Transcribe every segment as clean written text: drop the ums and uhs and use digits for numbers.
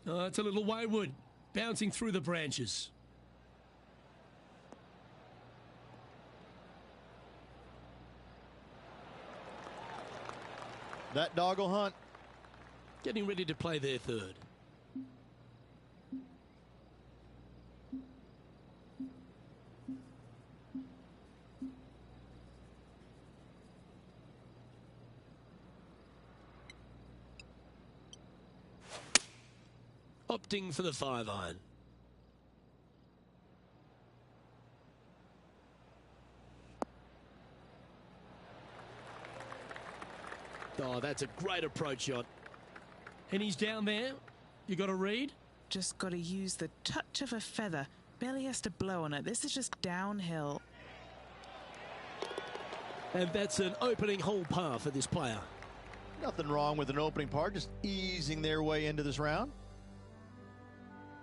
Oh, it's a little wayward, bouncing through the branches. That dog will hunt. Getting ready to play their third. Opting for the 5-iron. Oh, that's a great approach shot. And he's down there. You got to read? Just got to use the touch of a feather. Barely has to blow on it. This is just downhill. And that's an opening hole par for this player. Nothing wrong with an opening par, just easing their way into this round.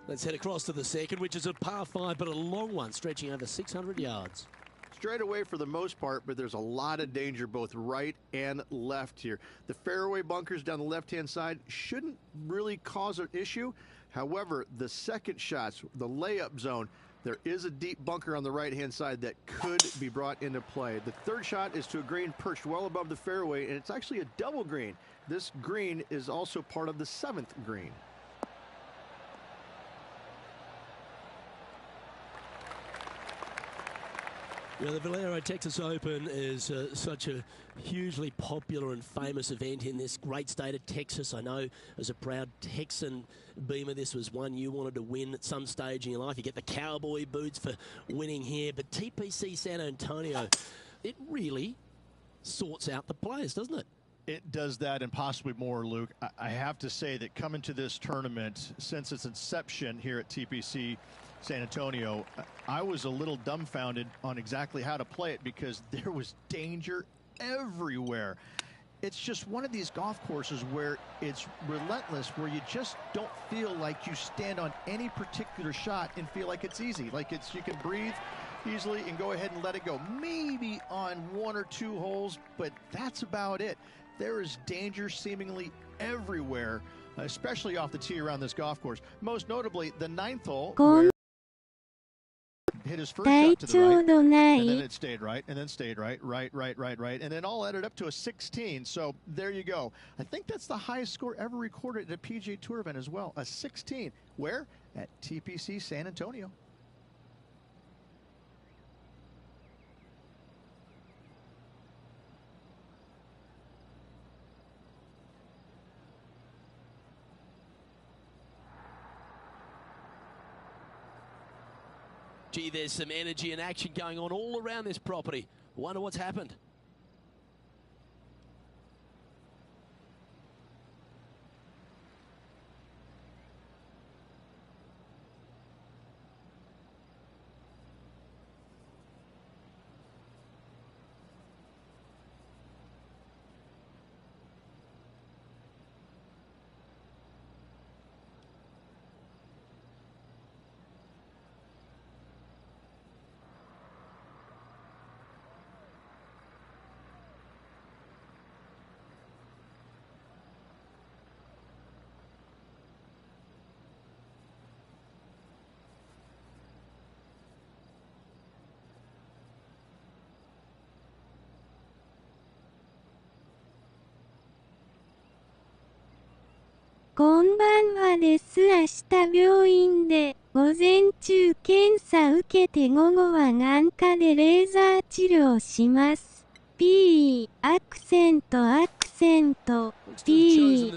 Let's head across to the second, which is a par 5, but a long one, stretching over 600 yards. Straight away for the most part, but there's a lot of danger both right and left here. The fairway bunkers down the left-hand side shouldn't really cause an issue. However, the second shots, the layup zone, there is a deep bunker on the right-hand side that could be brought into play. The third shot is to a green perched well above the fairway, and it's actually a double green. This green is also part of the 7th green. You know, the Valero Texas Open is such a hugely popular and famous event in this great state of Texas. I know as a proud Texan, Beamer, this was one you wanted to win at some stage in your life. You get the cowboy boots for winning here, but TPC San Antonio, it really sorts out the players, doesn't it? It does that and possibly more, Luke. I have to say that coming to this tournament, since its inception here at TPC San Antonio, I was a little dumbfounded on exactly how to play it because there was danger everywhere. It's just one of these golf courses where it's relentless, where you just don't feel like you stand on any particular shot and feel like it's easy. Like you can breathe easily and go ahead and let it go. Maybe on 1 or 2 holes, but that's about it. There is danger seemingly everywhere, especially off the tee around this golf course. Most notably, the 9th hole, where hit his first shot to the right, and then it stayed right, and then stayed right, and then all added up to a 16. So there you go. I think that's the highest score ever recorded at a PGA Tour event as well, a 16. Where? At TPC San Antonio. Gee, there's some energy and action going on all around this property. Wonder what's happened.「こんばんはです。明日病院で午前中検査受けて午後は眼科でレーザー治療します。P アクセント P。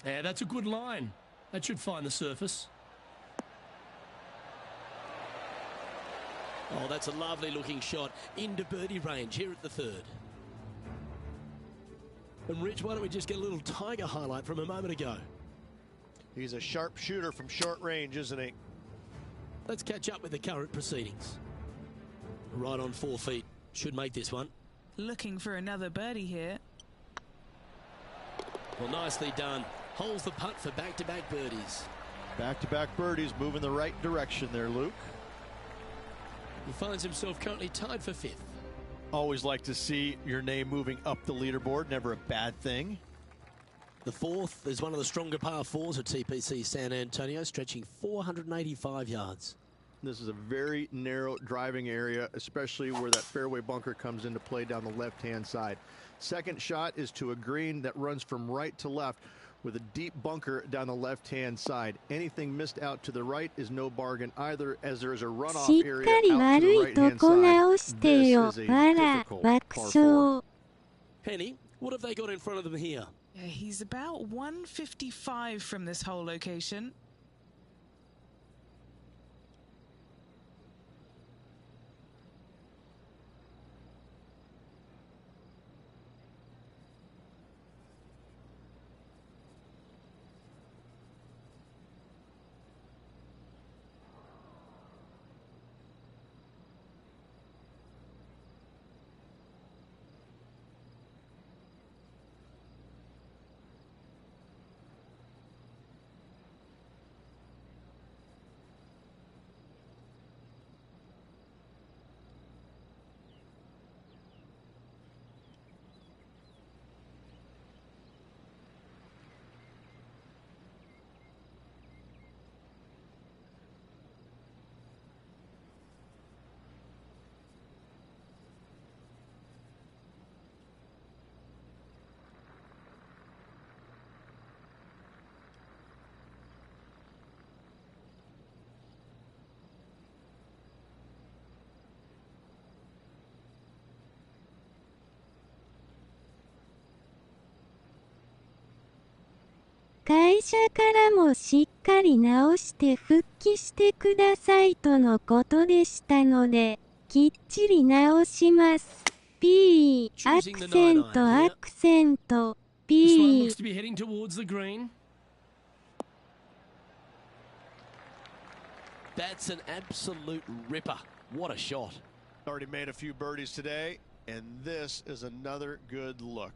Yeah, that's a good line. That should find the surface. Oh, that's a lovely looking shot into birdie range here at the third. And Rich, why don't we just get a little Tiger highlight from a moment ago? He's a sharp shooter from short range, isn't he? Let's catch up with the current proceedings. Right on 4 feet. Should make this one. Looking for another birdie here. Well, nicely done. Holds the putt for back-to-back birdies. Back-to-back birdies, moving the right direction there, Luke. He finds himself currently tied for 5th. Always like to see your name moving up the leaderboard. Never a bad thing. The fourth is one of the stronger par fours at TPC San Antonio, stretching 485 yards. This is a very narrow driving area, especially where that fairway bunker comes into play down the left-hand side. Second shot is to a green that runs from right to left with a deep bunker down the left-hand side. Anything missed out to the right is no bargain either, as there is a runoff area out to the right-hand side. This is a difficult par four. Henny, what have they got in front of them here? Yeah, he's about 155 from this hole location. "会社からもしっかり直して復帰してくださいとのことでしたので、きっちり直します。P、アクセント、アクセント、This one P。looks to be heading towards the green. That's an absolute ripper. What a shot. Already made a few birdies today, and this is another good look.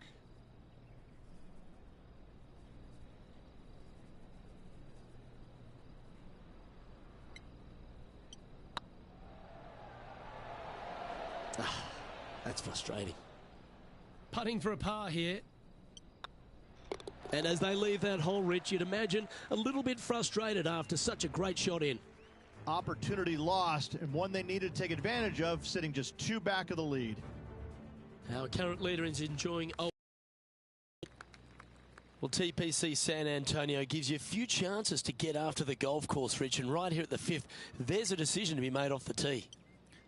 That's frustrating. Putting for a par here. And as they leave that hole, Rich, you'd imagine a little bit frustrated after such a great shot in. Opportunity lost, and one they needed to take advantage of, sitting just 2 back of the lead. Our current leader is enjoying... Well, TPC San Antonio gives you a few chances to get after the golf course, Rich, and right here at the 5th, there's a decision to be made off the tee.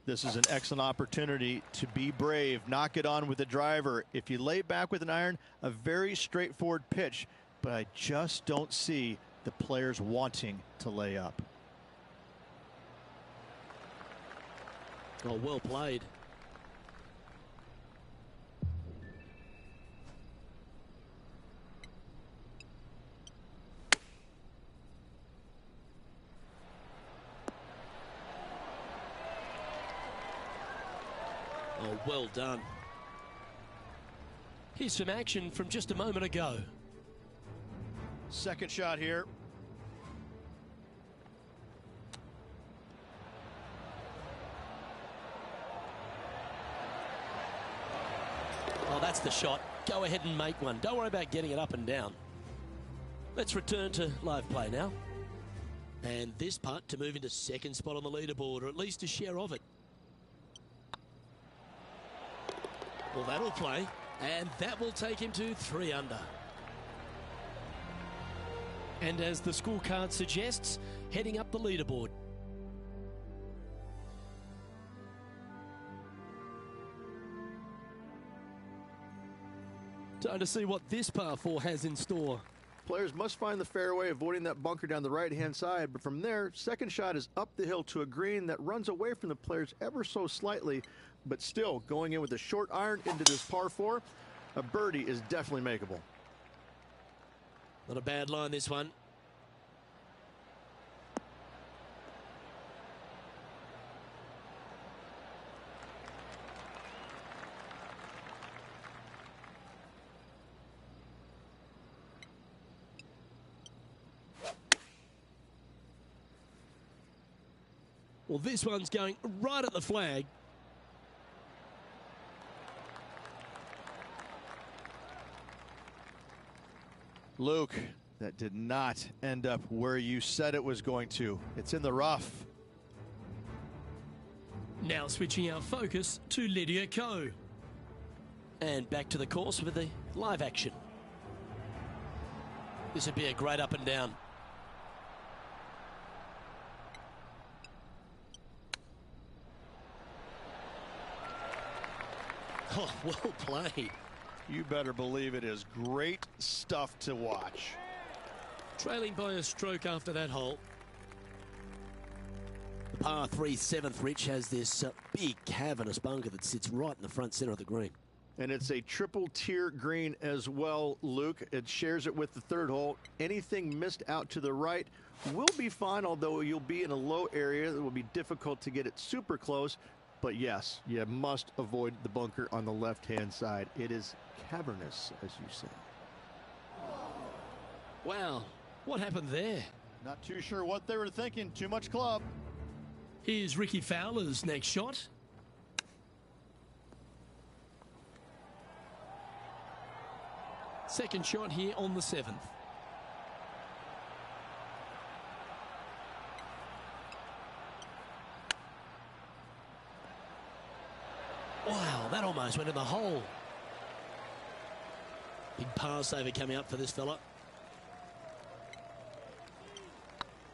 This is an excellent opportunity to be brave, knock it on with the driver. If you lay back with an iron, a very straightforward pitch, but I just don't see the players wanting to lay up. Oh, well played. Oh, well done. Here's some action from just a moment ago. Second shot here. Oh, that's the shot. Go ahead and make one. Don't worry about getting it up and down. Let's return to live play now. And this putt to move into second spot on the leaderboard, or at least a share of it. Well, that'll play, and that will take him to 3 under. And as the scorecard suggests, heading up the leaderboard. Time to see what this par 4 has in store. Players must find the fairway, avoiding that bunker down the right-hand side. But from there, second shot is up the hill to a green that runs away from the players ever so slightly, but still going in with a short iron into this par 4. A birdie is definitely makeable. Not a bad line, this one. Well, this one's going right at the flag. Luke, that did not end up where you said it was going to. It's in the rough. Now switching our focus to Lydia Ko. And back to the course with the live action. This would be a great up and down. Oh, well played. You better believe it is great stuff to watch. Trailing by a stroke after that hole. The par 3 7th, Rich, has this big cavernous bunker that sits right in the front centre of the green. And it's a triple tier green as well, Luke. It shares it with the third hole. Anything missed out to the right will be fine, although you'll be in a low area. It will be difficult to get it super close. But yes, you must avoid the bunker on the left-hand side. It is cavernous, as you say. Wow, what happened there? Not too sure what they were thinking. Too much club. Here's Ricky Fowler's next shot. Second shot here on the 7th. Wow, that almost went in the hole. Big par saver coming up for this fella.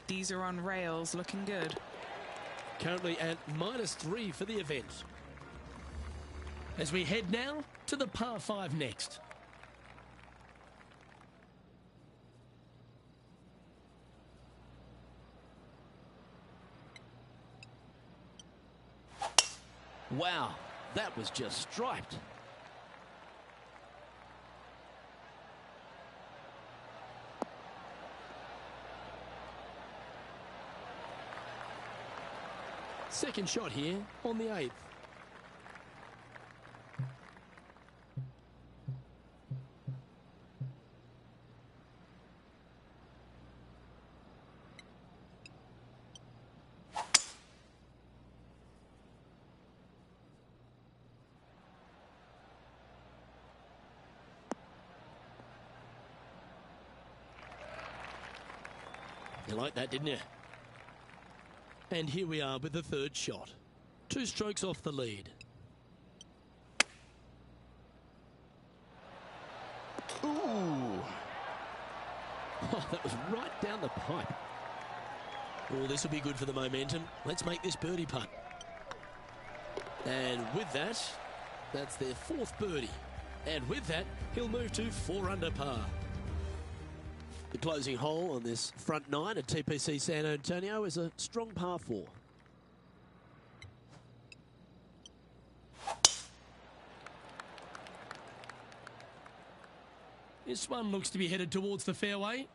These are on rails, looking good. Currently at -3 for the event. As we head now to the par 5 next. Wow, that was just striped. Second shot here on the 8th. You like that, didn't you? And here we are with the third shot. 2 strokes off the lead. Ooh. Oh, that was right down the pipe. Oh, this will be good for the momentum. Let's make this birdie putt. And with that, that's their 4th birdie. And with that, he'll move to 4 under par. The closing hole on this front 9 at TPC San Antonio is a strong par 4. This one looks to be headed towards the fairway.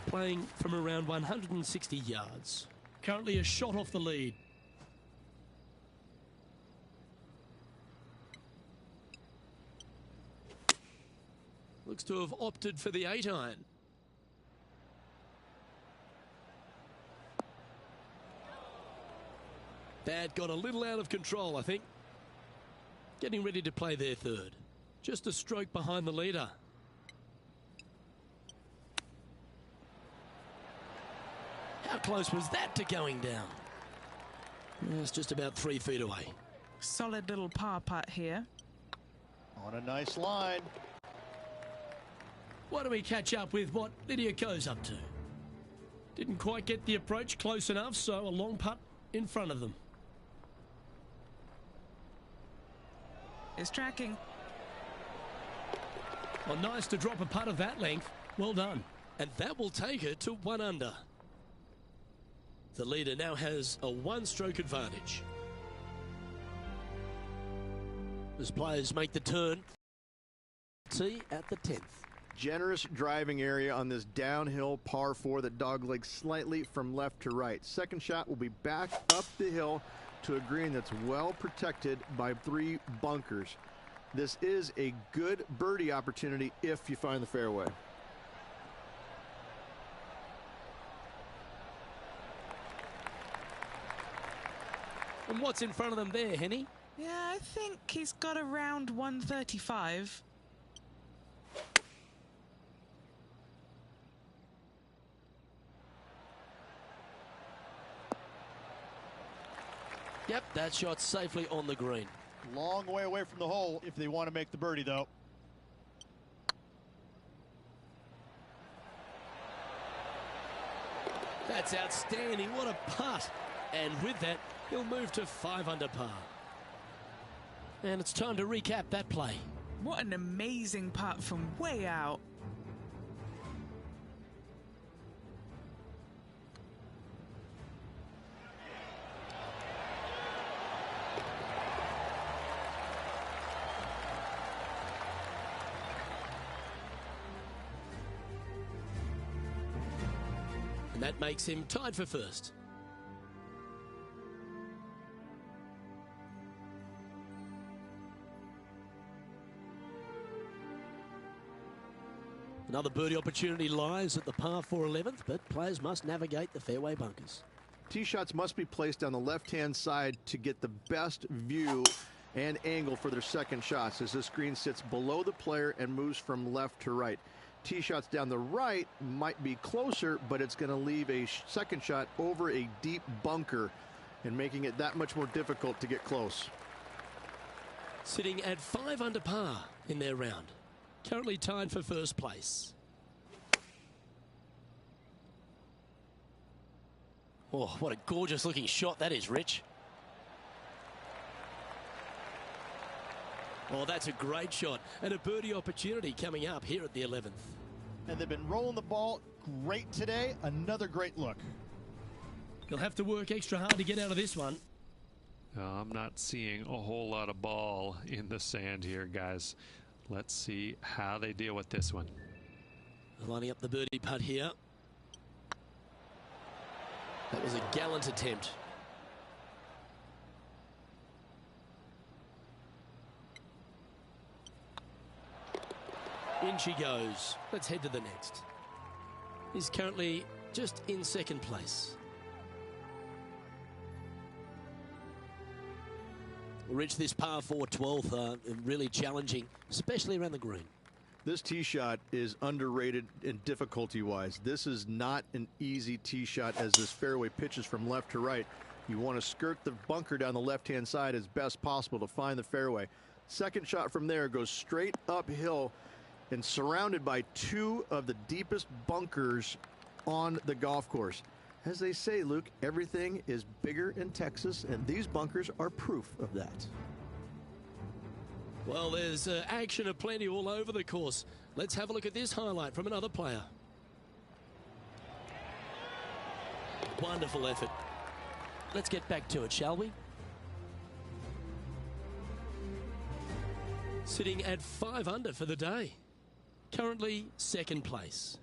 Playing from around 160 yards. Currently a shot off the lead. Looks to have opted for the 8-iron. That got a little out of control, I think. Getting ready to play their third. Just a stroke behind the leader. How close was that to going down? It's just about 3 feet away. Solid little par putt here. On a nice line. Why don't we catch up with what Lydia Ko's up to? Didn't quite get the approach close enough, so a long putt in front of them. It's tracking. Well, nice to drop a putt of that length. Well done. And that will take her to 1 under. The leader now has a 1-stroke advantage. As players make the turn, tee at the 10th. Generous driving area on this downhill par 4 that doglegs slightly from left to right. Second shot will be back up the hill to a green that's well protected by 3 bunkers. This is a good birdie opportunity if you find the fairway. And what's in front of them there, Henny? Yeah, I think he's got around 135. Yep, that shot's safely on the green. Long way away from the hole if they want to make the birdie, though. That's outstanding. What a putt. And with that, he'll move to 5 under par. And it's time to recap that play. What an amazing putt from way out. And that makes him tied for first. Another birdie opportunity lies at the par 4 11th, but players must navigate the fairway bunkers. Tee shots must be placed on the left-hand side to get the best view and angle for their second shots, as this green sits below the player and moves from left to right. Tee shots down the right might be closer, but it's going to leave a second shot over a deep bunker and making it that much more difficult to get close. Sitting at 5 under par in their round. Currently tied for first place. Oh, what a gorgeous looking shot that is, Rich. Oh, that's a great shot. And a birdie opportunity coming up here at the 11th. And they've been rolling the ball great today. Another great look. He'll have to work extra hard to get out of this one. I'm not seeing a whole lot of ball in the sand here, guys. Let's see how they deal with this one. Lining up the birdie putt here. That was a gallant attempt. In she goes. Let's head to the next. He's currently just in second place. Rich, this par 4 12th, really challenging, especially around the green. This tee shot is underrated in difficulty-wise. This is not an easy tee shot as this fairway pitches from left to right. You want to skirt the bunker down the left-hand side as best possible to find the fairway. Second shot from there goes straight uphill and surrounded by 2 of the deepest bunkers on the golf course. As they say, Luke, everything is bigger in Texas, and these bunkers are proof of that. Well, there's action aplenty all over the course. Let's have a look at this highlight from another player. Wonderful effort. Let's get back to it, shall we? Sitting at 5 under for the day. Currently second place.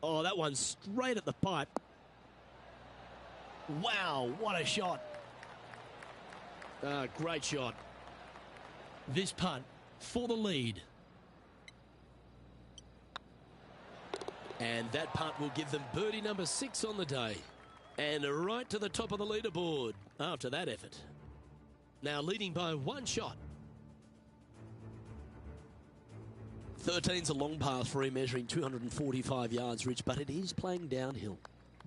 Oh, that one's straight at the pipe. Wow, what a shot. Great shot. This putt for the lead. And that putt will give them birdie number 6 on the day. And right to the top of the leaderboard after that effort. Now leading by 1 shot. 13's a long par 3, measuring 245 yards, Rich, but it is playing downhill.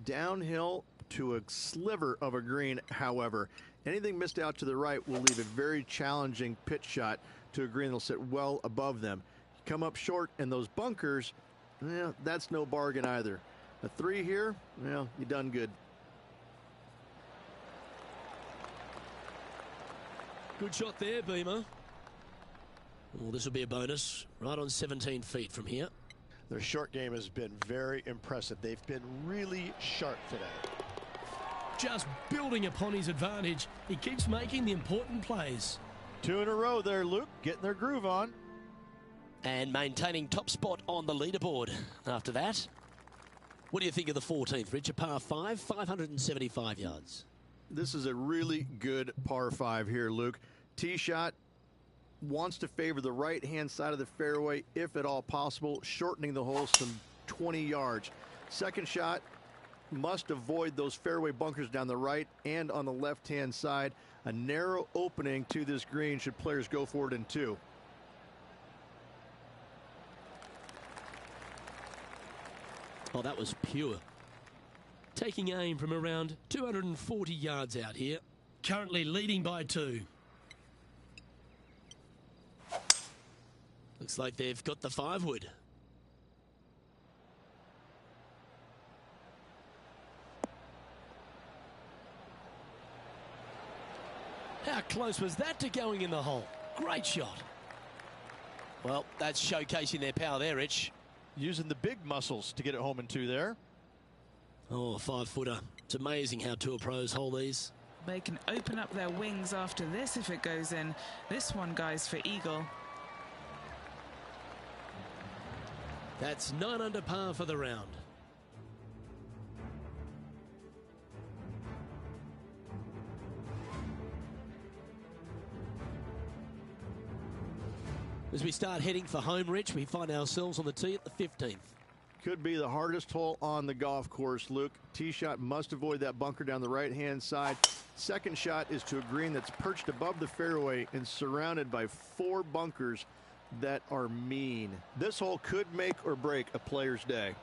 Downhill to a sliver of a green, however. Anything missed out to the right will leave a very challenging pitch shot to a green that'll sit well above them. Come up short in those bunkers, that's no bargain either. A 3 here, you done good. Good shot there, Beamer. Well, this will be a bonus, right on 17 feet from here. Their short game has been very impressive. They've been really sharp today. Just building upon his advantage. He keeps making the important plays. 2 in a row there, Luke, getting their groove on. And maintaining top spot on the leaderboard after that. What do you think of the 14th, Rich? A par 5, 575 yards. This is a really good par 5 here, Luke. Tee shot wants to favor the right-hand side of the fairway, if at all possible, shortening the hole some 20 yards. Second shot, must avoid those fairway bunkers down the right and on the left-hand side. A narrow opening to this green should players go for it in two. Oh, that was pure. Taking aim from around 240 yards out here. Currently leading by 2. Looks like they've got the 5-wood. How close was that to going in the hole? Great shot. Well, that's showcasing their power there, Rich. Using the big muscles to get it home in 2 there. Oh, a 5-footer. It's amazing how tour pros hold these. They can open up their wings after this if it goes in. This one, guys, for eagle. That's 9 under par for the round. As we start heading for home, Rich, we find ourselves on the tee at the 15th. Could be the hardest hole on the golf course, Luke. Tee shot must avoid that bunker down the right-hand side. Second shot is to a green that's perched above the fairway and surrounded by 4 bunkers that are mean. This hole could make or break a player's day.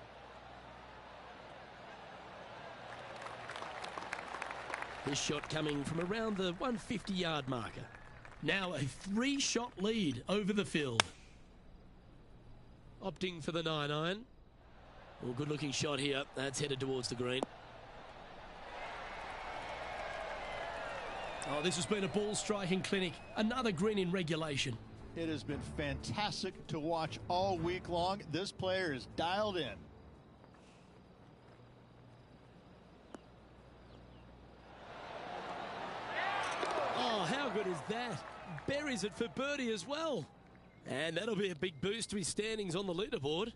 This shot coming from around the 150-yard marker. Now a 3-shot lead over the field. Opting for the 9-iron. Well, good-looking shot here. That's headed towards the green. Oh, this has been a ball-striking clinic. Another green in regulation. It has been fantastic to watch all week long. This player is dialed in. Oh, how good is that? Buries it for birdie as well. And that'll be a big boost to his standings on the leaderboard.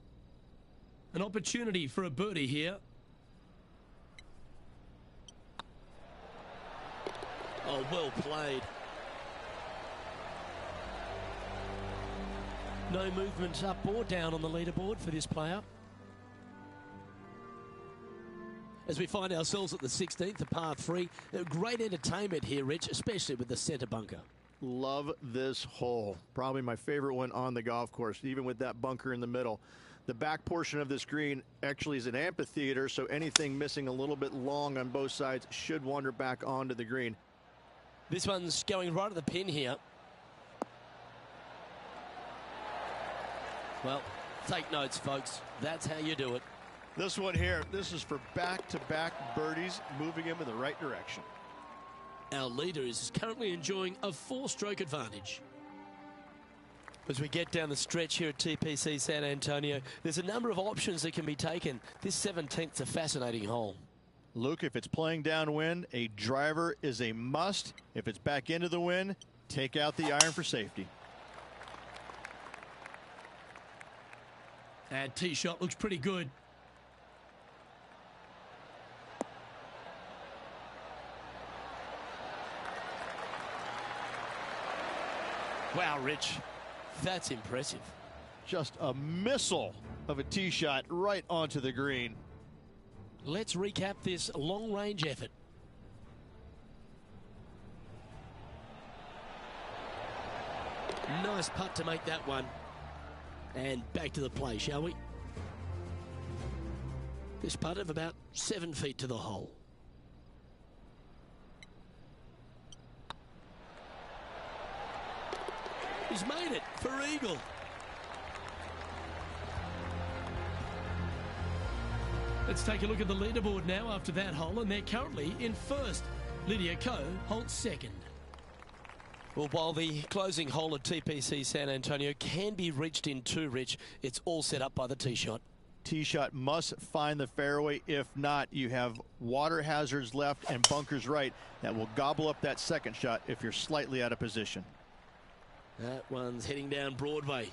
An opportunity for a birdie here. Oh, well played. No movement up or down on the leaderboard for this player. As we find ourselves at the 16th, the par 3. Great entertainment here, Rich, especially with the centre bunker. Love this hole. Probably my favorite one on the golf course, even with that bunker in the middle. The back portion of this green actually is an amphitheater, so anything missing a little bit long on both sides should wander back onto the green. This one's going right at the pin here. Well, take notes, folks. That's how you do it. This one here, this is for back-to-back birdies, moving him in the right direction. Our leader is currently enjoying a 4-stroke advantage. As we get down the stretch here at TPC San Antonio, there's a number of options that can be taken. This 17th is a fascinating hole. Luke, if it's playing downwind, a driver is a must. If it's back into the wind, take out the iron for safety. And tee shot looks pretty good. Wow, Rich, that's impressive. Just a missile of a tee shot right onto the green. Let's recap this long-range effort. Nice putt to make that one. And back to the play, shall we? This putt of about 7 feet to the hole. He's made it for eagle. Let's take a look at the leaderboard now after that hole, and they're currently in first. Lydia Ko holds second. Well, while the closing hole at TPC San Antonio can be reached in 2, Rich, it's all set up by the tee shot. Tee shot must find the fairway. If not, you have water hazards left and bunkers right that will gobble up that second shot if you're slightly out of position. That one's heading down Broadway.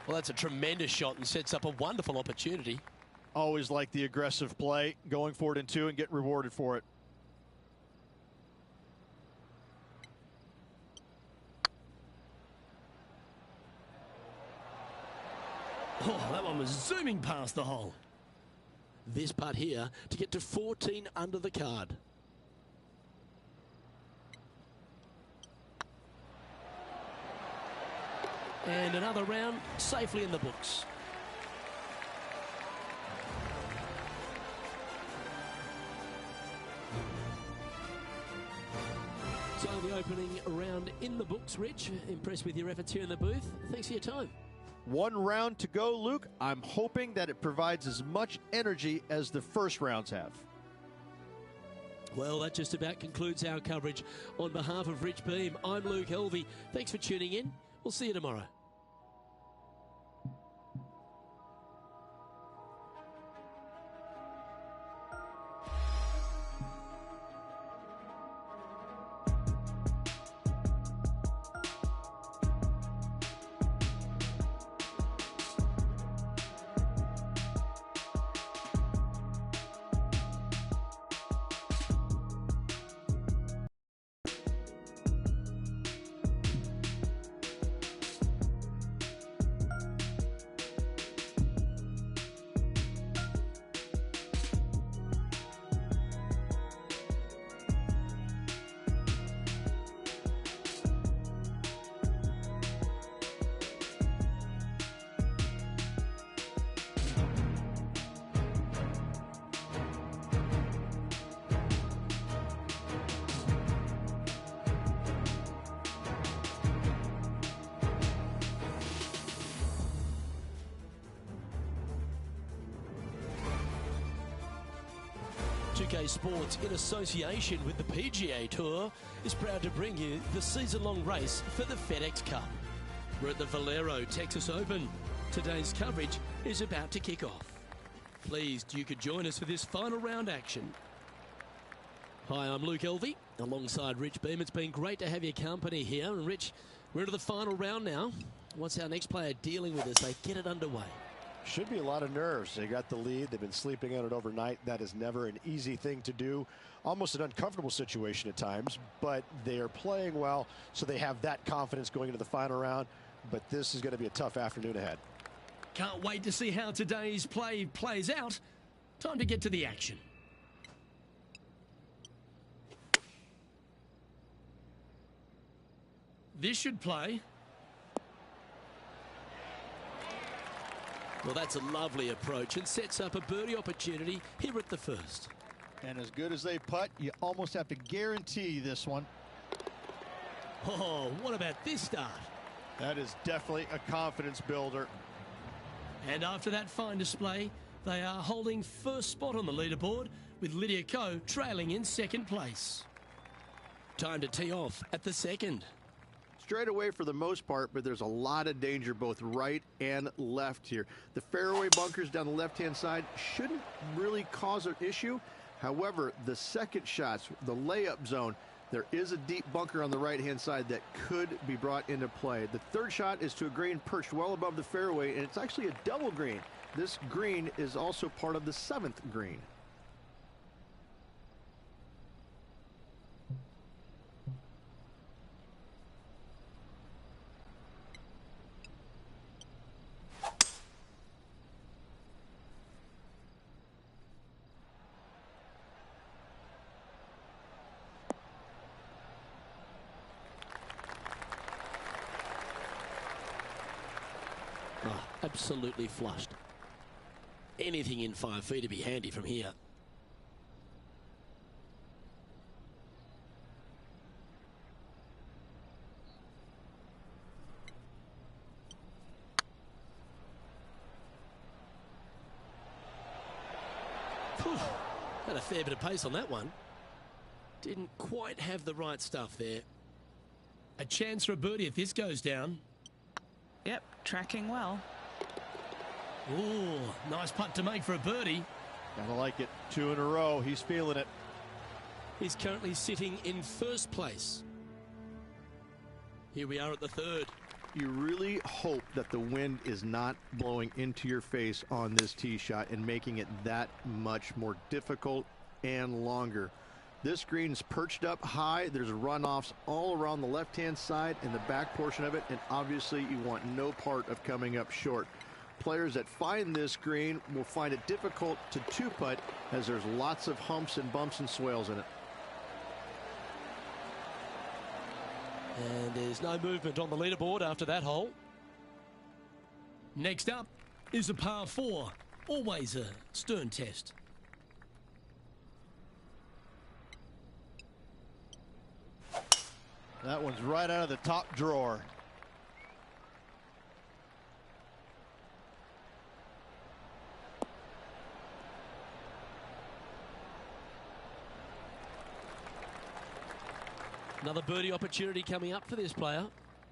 Well, that's a tremendous shot and sets up a wonderful opportunity. Always like the aggressive play, going for it in two and get rewarded for it. Oh, that one was zooming past the hole. This putt here to get to 14 under the card. And another round safely in the books. So the opening round in the books, Rich. Impressed with your efforts here in the booth. Thanks for your time. One round to go, Luke. I'm hoping that it provides as much energy as the first rounds have. Well, that just about concludes our coverage. On behalf of Rich Beam, I'm Luke Helvey. Thanks for tuning in. We'll see you tomorrow. UK Sports, in association with the PGA Tour, is proud to bring you the season-long race for the FedEx Cup. We're at the Valero Texas Open. Today's coverage is about to kick off. Pleased you could join us for this final round action. Hi, I'm Luke Helvey, alongside Rich Beam. It's been great to have your company here. And Rich, we're into the final round now. What's our next player dealing with as they get it underway? Should be a lot of nerves. They got the lead. They've been sleeping on it overnight. That is never an easy thing to do. Almost an uncomfortable situation at times, but they are playing well, so they have that confidence going into the final round. But this is going to be a tough afternoon ahead. Can't wait to see how today's play plays out. Time to get to the action. This should play. Well, that's a lovely approach and sets up a birdie opportunity here at the first. And as good as they putt, you almost have to guarantee this one. Oh, what about this start? That is definitely a confidence builder. And after that fine display, they are holding first spot on the leaderboard, with Lydia Ko trailing in second place. Time to tee off at the second. Straight away for the most part, but there's a lot of danger both right and left here. The fairway bunkers down the left-hand side shouldn't really cause an issue. However, the second shots, the layup zone, there is a deep bunker on the right-hand side that could be brought into play. The third shot is to a green perched well above the fairway, and it's actually a double green. This green is also part of the seventh green. Oh, absolutely flushed. Anything in 5 feet to be handy from here. Whew, had a fair bit of pace on that one. Didn't quite have the right stuff there. A chance for a birdie if this goes down. Yep, tracking well. Ooh, nice putt to make for a birdie. Gotta like it. 2 in a row. He's feeling it. He's currently sitting in first place. Here we are at the third. you really hope that the wind is not blowing into your face on this tee shot and making it that much more difficult and longer. This green's perched up high. There's runoffs all around the left-hand side and the back portion of it, and obviously you want no part of coming up short. Players that find this green will find it difficult to two-putt as there's lots of humps and bumps and swales in it. And there's no movement on the leaderboard after that hole. Next up is a par 4. Always a stern test. That one's right out of the top drawer. Another birdie opportunity coming up for this player.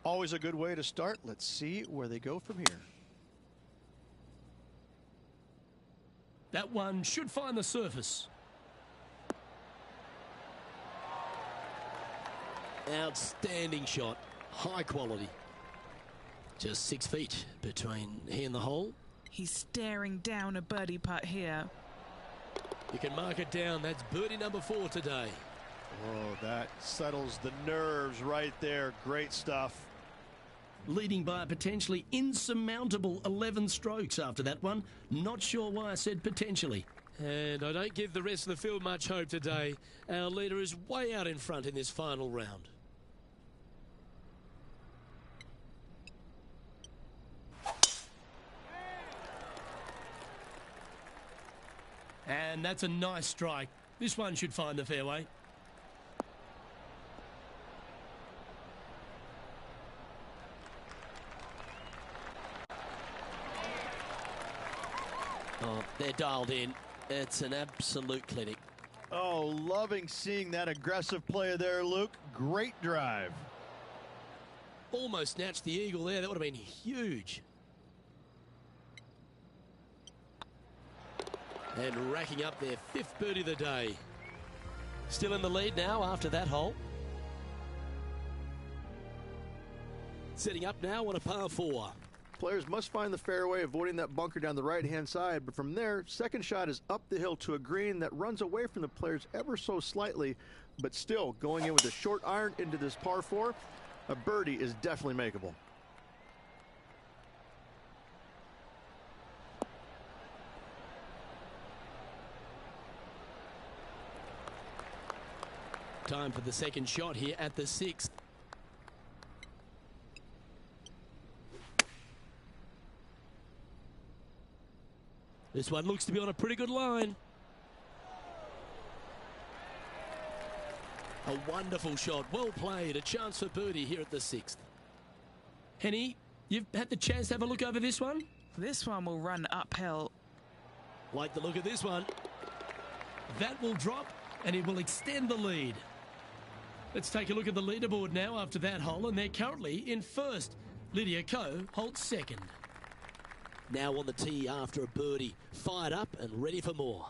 Always a good way to start. Let's see where they go from here. That one should find the surface. Outstanding shot. High quality. Just 6 feet between he and the hole. He's staring down a birdie putt here. You can mark it down. That's birdie number 4 today. Oh, that settles the nerves right there. Great stuff. Leading by a potentially insurmountable 11 strokes after that one. Not sure why I said potentially. And I don't give the rest of the field much hope today. Our leader is way out in front in this final round. And that's a nice strike. This one should find the fairway. Oh, they're dialed in. It's an absolute clinic. Oh, loving seeing that aggressive play there, Luke. Great drive. Almost snatched the eagle there. That would have been huge. And racking up their 5th birdie of the day. Still in the lead now after that hole. Setting up now on a par 4. Players must find the fairway, avoiding that bunker down the right-hand side. But from there, second shot is up the hill to a green that runs away from the players ever so slightly. But still, going in with a short iron into this par 4, a birdie is definitely makeable. Time for the second shot here at the 6th. This one looks to be on a pretty good line. A wonderful shot. Well played. A chance for birdie here at the 6th. Henny, you've had the chance to have a look over this one? This one will run uphill. Like the look of this one. That will drop and it will extend the lead. Let's take a look at the leaderboard now after that hole, and they're currently in first. Lydia Ko holds second. Now on the tee after a birdie, fired up and ready for more.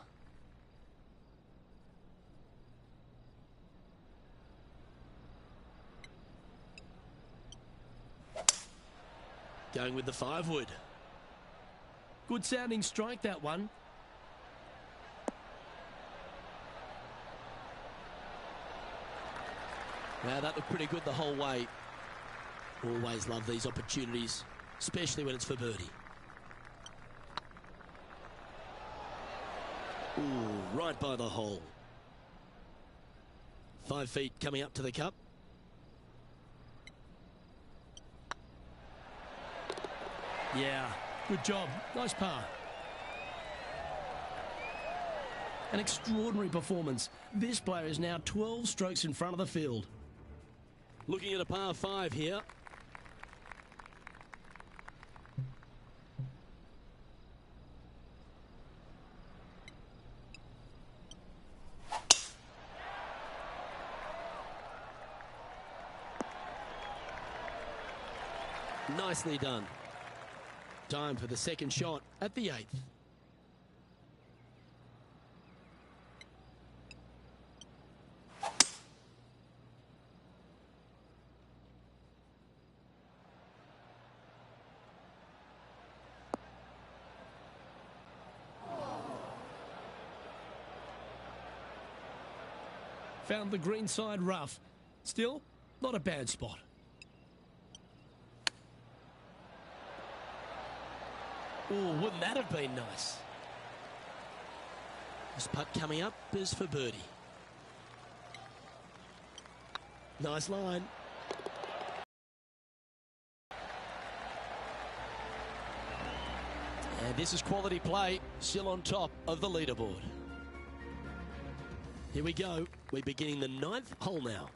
Going with the 5-wood. Good sounding strike, that one. Now that looked pretty good the whole way. Always love these opportunities, especially when it's for birdie. Ooh, right by the hole. 5 feet coming up to the cup. Yeah, good job. Nice par. An extraordinary performance. This player is now 12 strokes in front of the field. Looking at a par 5 here. Nicely done. Time for the second shot at the 8th. Found the green side rough. Still, not a bad spot. Oh, wouldn't that have been nice? This putt coming up is for birdie. Nice line. And this is quality play, still on top of the leaderboard. Here we go. We're beginning the 9th hole now.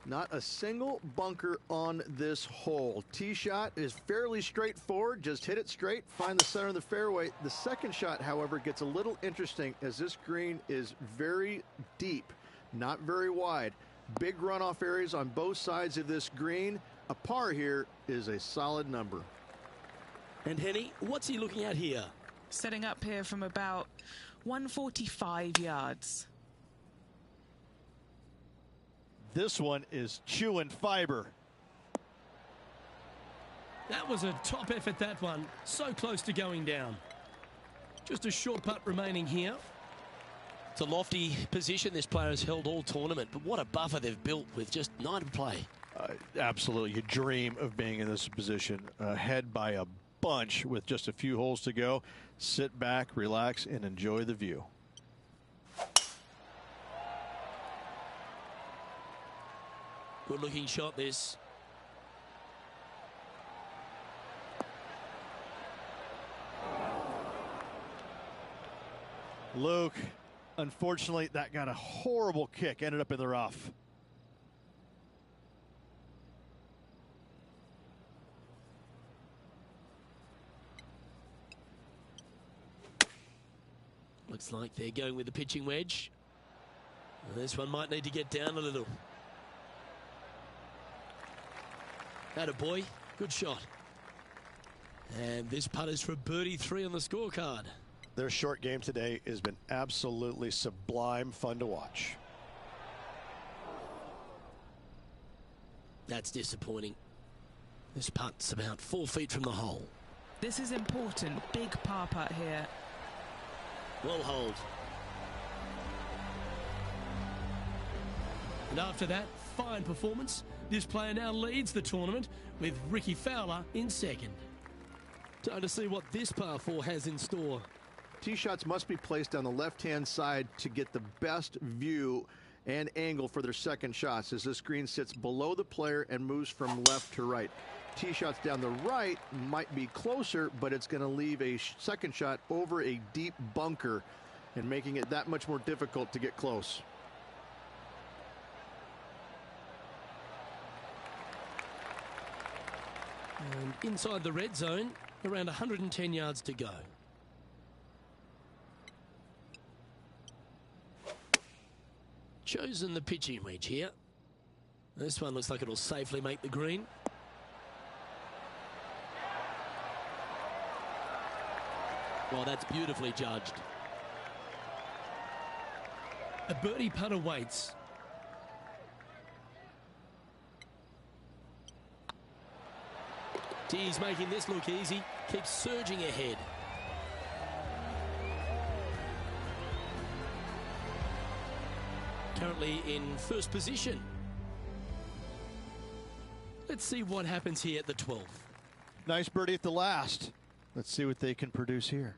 Not a single bunker on this hole. Tee shot is fairly straightforward. Just hit it straight, find the center of the fairway. The second shot, however, gets a little interesting as this green is very deep, not very wide. Big runoff areas on both sides of this green. A par here is a solid number. And Henny, what's he looking at here? Setting up here from about 145 yards. This one is chewing fiber. That was a top effort, that one. So close to going down. Just a short putt remaining here. It's a lofty position this player has held all tournament, but what a buffer they've built with just 9 to play. Absolutely. You dream of being in this position, ahead by a bunch with just a few holes to go. Sit back, relax, and enjoy the view. Good looking shot this. Luke, unfortunately, that got a horrible kick, ended up in the rough. Looks like they're going with the pitching wedge. Well, this one might need to get down a little. Atta boy, good shot. And this putt is for birdie 3 on the scorecard. Their short game today has been absolutely sublime fun to watch. That's disappointing. This putt's about 4 feet from the hole. This is important. Big par putt here. Well hold. And after that fine performance, this player now leads the tournament with Ricky Fowler in second. Time to see what this par 4 has in store. Tee shots must be placed on the left-hand side to get the best view and angle for their second shots as this green sits below the player and moves from left to right. Tee shots down the right might be closer, but it's going to leave a second shot over a deep bunker and making it that much more difficult to get close. And inside the red zone, around 110 yards to go. Chosen the pitching wedge here. This one looks like it'll safely make the green. Well, that's beautifully judged. A birdie putt awaits. He's making this look easy. Keeps surging ahead. Currently in first position. Let's see what happens here at the 12th. Nice birdie at the last. Let's see what they can produce here.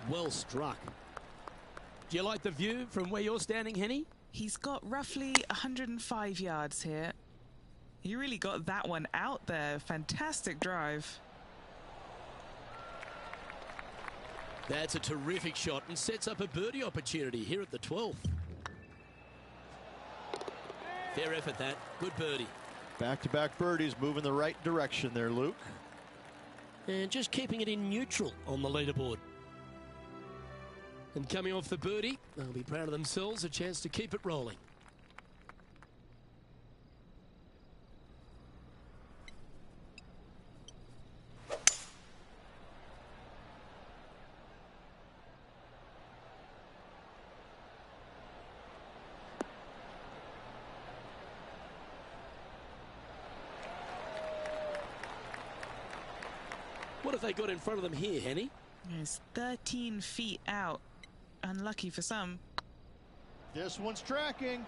Well struck. Do you like the view from where you're standing, Henny? He's got roughly 105 yards here. He really got that one out there. Fantastic drive. That's a terrific shot and sets up a birdie opportunity here at the 12th. Fair effort that. Good birdie. Back-to-back birdies moving the right direction there, Luke. And just keeping it in neutral on the leaderboard. And coming off the birdie, they'll be proud of themselves, a chance to keep it rolling. What have they got in front of them here, Henny? It's 13 feet out. Unlucky for some. This one's tracking.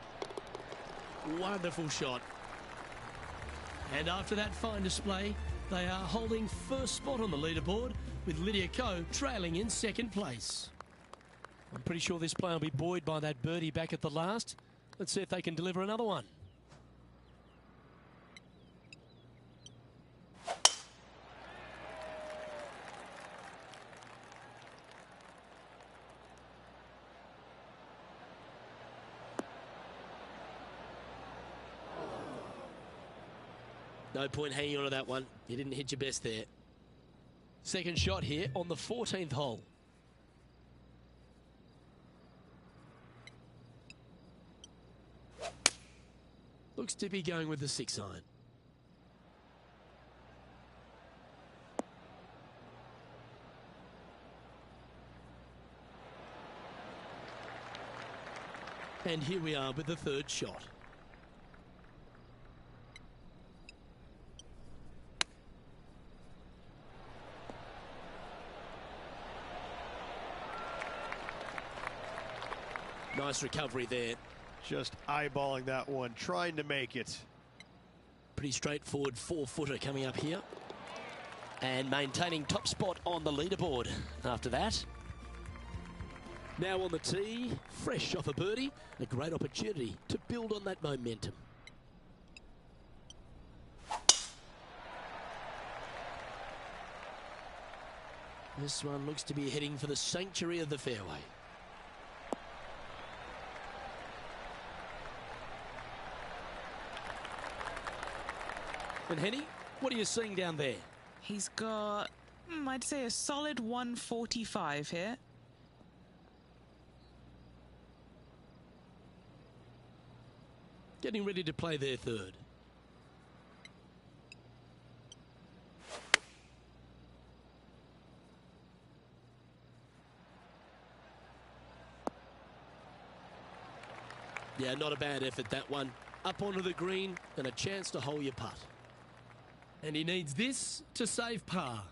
Wonderful shot. And after that fine display, they are holding first spot on the leaderboard, with Lydia Ko trailing in second place. I'm pretty sure this play will be buoyed by that birdie back at the last. Let's see if they can deliver another one. No point hanging on to that one. You didn't hit your best there. Second shot here on the 14th hole. Looks to be going with the 6-iron. And here we are with the third shot. Nice recovery there. Just eyeballing that one, trying to make it. Pretty straightforward 4-footer coming up here. And maintaining top spot on the leaderboard after that. Now on the tee, fresh off a birdie, a great opportunity to build on that momentum. This one looks to be heading for the sanctuary of the fairway. And Henny, what are you seeing down there? He's got, I'd say, a solid 145 here. Getting ready to play their third. Yeah, not a bad effort, that one. Up onto the green and a chance to hole your putt. And he needs this to save par.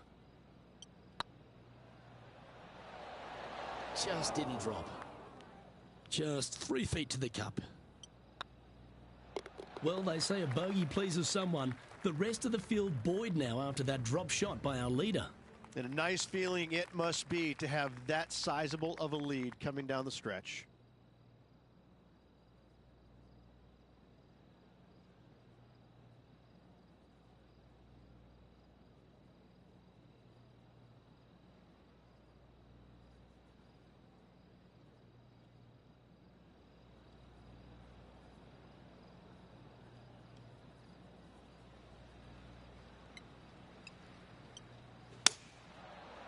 Just didn't drop. Just 3 feet to the cup. Well, they say a bogey pleases someone. The rest of the field buoyed now after that drop shot by our leader. And a nice feeling it must be to have that sizable of a lead coming down the stretch.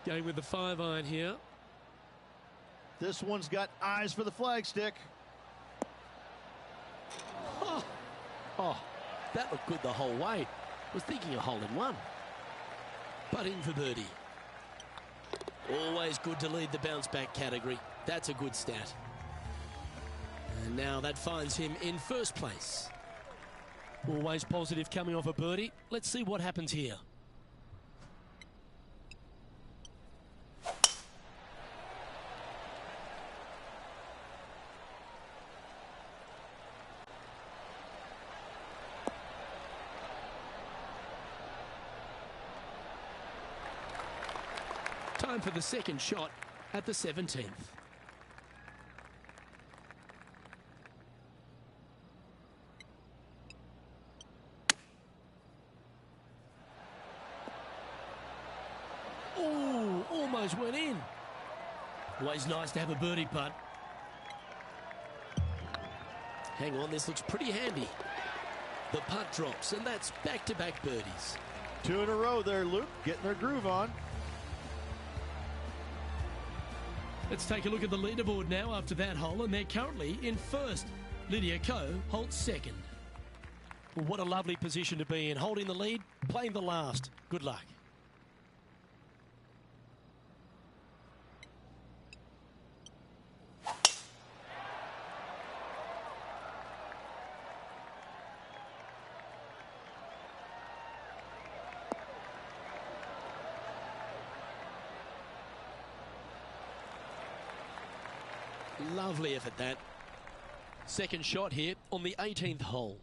Going with the 5-iron here. This one's got eyes for the flagstick. Oh, that looked good the whole way. Was thinking of holding one. But in for birdie. Always good to lead the bounce back category. That's a good stat. And now that finds him in first place. Always positive coming off a birdie. Let's see what happens here. Time for the second shot at the 17th. Oh, almost went in. Always nice to have a birdie putt. Hang on, this looks pretty handy. The putt drops, and that's back-to-back birdies. 2 in a row there, Luke, getting their groove on. Let's take a look at the leaderboard now after that hole, and they're currently in first. Lydia Ko holds second. Well, what a lovely position to be in, holding the lead, playing the last. Good luck. Lovely effort that. Second shot here on the 18th hole.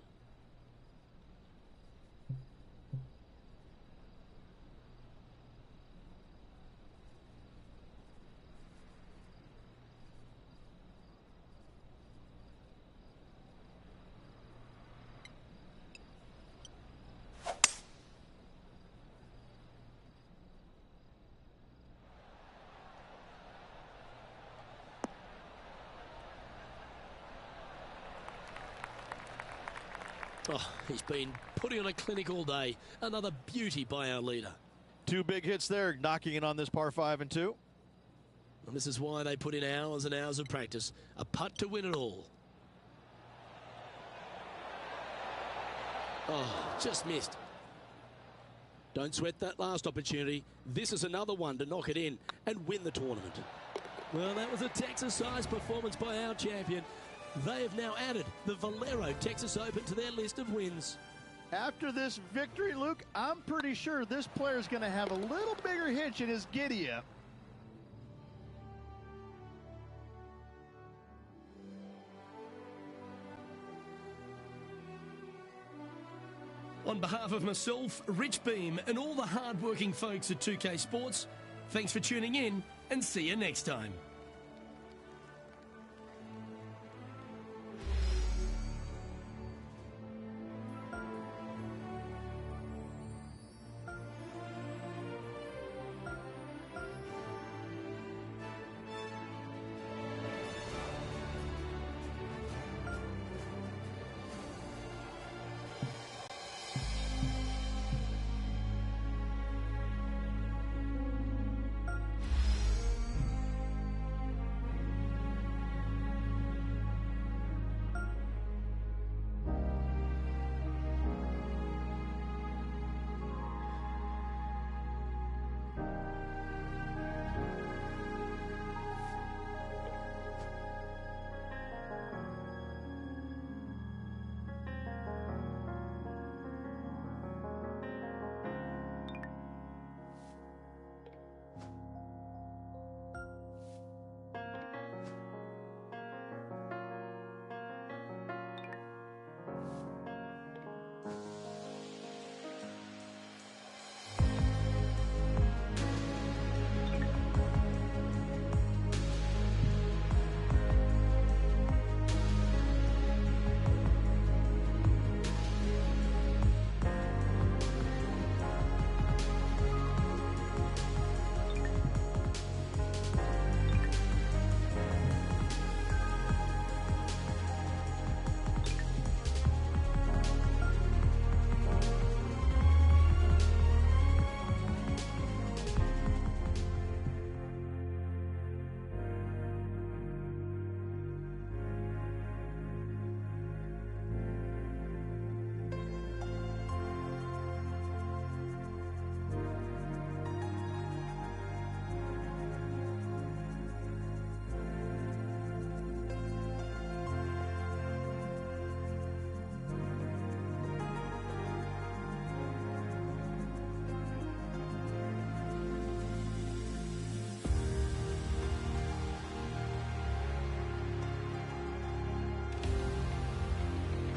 Oh, he's been putting on a clinic all day. Another beauty by our leader. Two big hits there, knocking in on this par 5 and 2. And this is why they put in hours and hours of practice. A putt to win it all. Oh, just missed. Don't sweat that last opportunity. This is another one to knock it in and win the tournament. Well, that was a Texas-sized performance by our champion. They have now added the Valero Texas Open to their list of wins. After this victory, Luke, I'm pretty sure this player's going to have a little bigger hitch in his giddy-up. On behalf of myself, Rich Beam, and all the hard-working folks at 2K Sports, thanks for tuning in, and see you next time.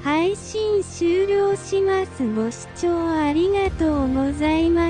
配信終了します。ご視聴ありがとうございました。